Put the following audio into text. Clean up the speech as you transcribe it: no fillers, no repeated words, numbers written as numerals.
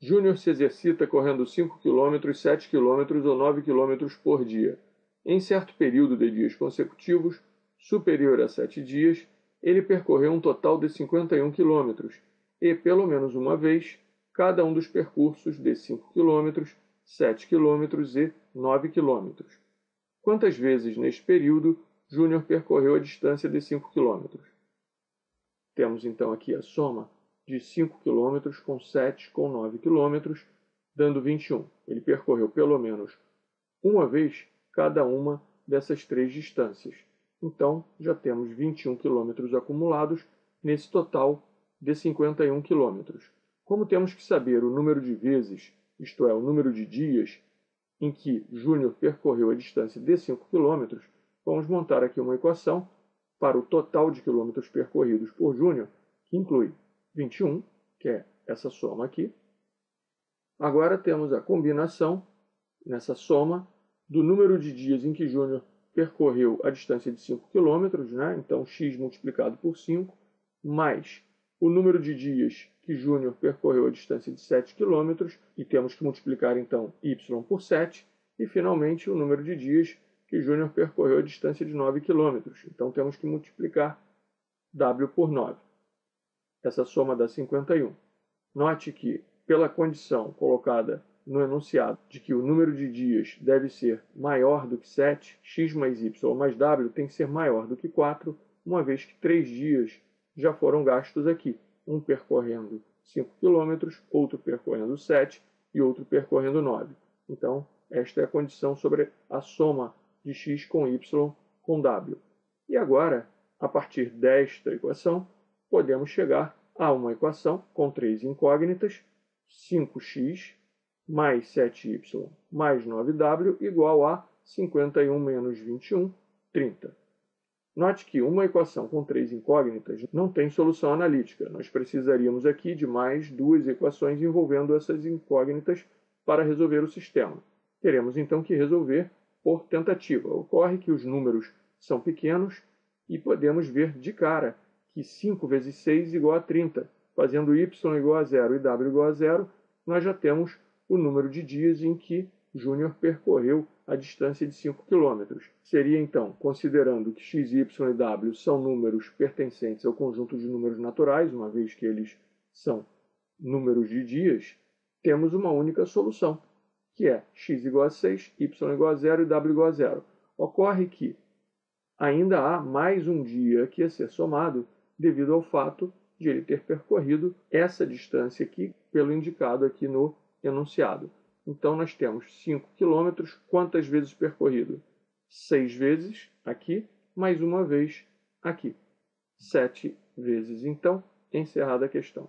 Júnior se exercita correndo 5 km, 7 km ou 9 km por dia. Em certo período de dias consecutivos, superior a 7 dias, ele percorreu um total de 51 km e, pelo menos uma vez, cada um dos percursos de 5 km, 7 km e 9 km. Quantas vezes neste período Júnior percorreu a distância de 5 km? Temos então aqui a soma de 5 km com 7 com 9 km, dando 21. Ele percorreu pelo menos uma vez cada uma dessas três distâncias. Então, já temos 21 km acumulados nesse total de 51 km. Como temos que saber o número de vezes, isto é, o número de dias, em que Júnior percorreu a distância de 5 km, vamos montar aqui uma equação para o total de quilômetros percorridos por Júnior, que inclui 21, que é essa soma aqui. Agora temos a combinação, nessa soma, do número de dias em que Júnior percorreu a distância de 5 km, né? Então x multiplicado por 5, mais o número de dias que Júnior percorreu a distância de 7 km, e temos que multiplicar então y por 7, e finalmente o número de dias que Júnior percorreu a distância de 9 km. Então temos que multiplicar w por 9. Essa soma dá 51. Note que, pela condição colocada no enunciado de que o número de dias deve ser maior do que 7, x mais y mais w tem que ser maior do que 4, uma vez que 3 dias já foram gastos aqui, um percorrendo 5 km, outro percorrendo 7 e outro percorrendo 9. Então, esta é a condição sobre a soma de x com y com w. E agora, a partir desta equação, podemos chegar a uma equação com três incógnitas: 5x mais 7y mais 9w igual a 51 menos 21, 30. Note que uma equação com três incógnitas não tem solução analítica. Nós precisaríamos aqui de mais duas equações envolvendo essas incógnitas para resolver o sistema. Teremos então que resolver por tentativa. Ocorre que os números são pequenos e podemos ver de cara que 5 vezes 6 igual a 30. Fazendo y igual a 0 e w igual a 0, nós já temos o número de dias em que Júnior percorreu a distância de 5 km. Seria então, considerando que x, y e w são números pertencentes ao conjunto de números naturais, uma vez que eles são números de dias, temos uma única solução, que é x igual a 6, y igual a 0 e w igual a 0. Ocorre que ainda há mais um dia aqui a ser somado, devido ao fato de ele ter percorrido essa distância aqui, pelo indicado aqui no enunciado. Então, nós temos 5 km, quantas vezes percorrido? 6 vezes aqui, mais uma vez aqui. 7 vezes, então, encerrada a questão.